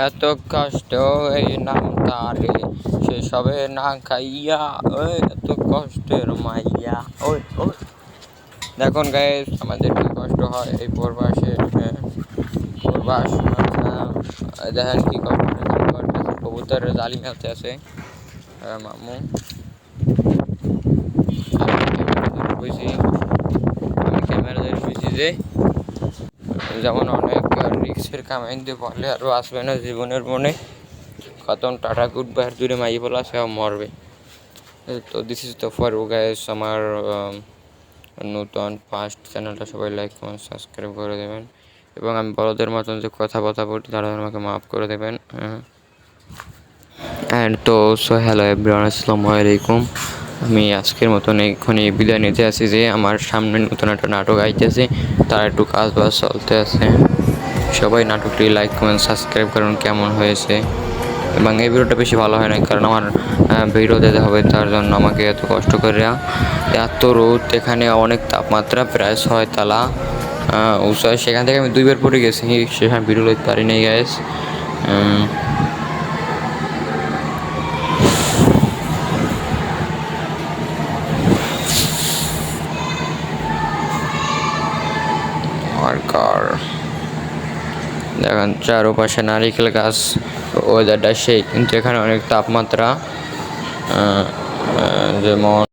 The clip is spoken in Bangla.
এত কষ্ট এই নাম তারে সেসবে না খাইয়া ওই এত কষ্টের মাইয়া ওই ওই দেখুন গাইস আমাদের কি কষ্ট হয় এই প্রবাসে প্রবাস দেখেন কি কষ্ট করতেছে কবুতরের জালি মেলতে আছে মামু আমি ক্যামেরা ধরে বুঝি যে যেমন অনেক রিক্সের কামাইতে বলে আরও আসবে না জীবনের মনে খতম টাটা গুড বাই দূরে মাই বলা সেও মরবে। তো this is the for guys আমার নতুন ফার্স্ট চ্যানেলটা সবাই লাইক কমেন্ট সাবস্ক্রাইব করে দেবেন এবং আমি বড়দের মতন যে কথা বলি তারা আমাকে মাফ করে দেবেন। অ্যান্ড তো হ্যালো এভরিওয়ান, আসসালামু আলাইকুম। আমি আজকের মতন এক্ষুনি বিদায় নিতে আসি যে আমার সামনে নতুন একটা নাটক আইতেছে, তার একটু কাজ বাজ চলতে আছে। সবাই নাটকটি লাইক কমেন্ট সাবস্ক্রাইব করুন কেমন হয়েছে। এবং এই ভিডিওটা বেশি ভালো হয় না কারণ আমার ভিডিও দিতে হবে, তার জন্য আমাকে এত কষ্ট করে এত রোদ, এখানে অনেক তাপমাত্রা প্রায় 6 তালা উঁচু। সেখান থেকে আমি 2বার পড়ে গেছি, সেখানে ভিডিও লইতে পারি নাই গাইস। দেখেন চারপাশে নারিকেল গাছ, ওয়েদারটা সেই, কিন্তু এখানে অনেক তাপমাত্রা যেমন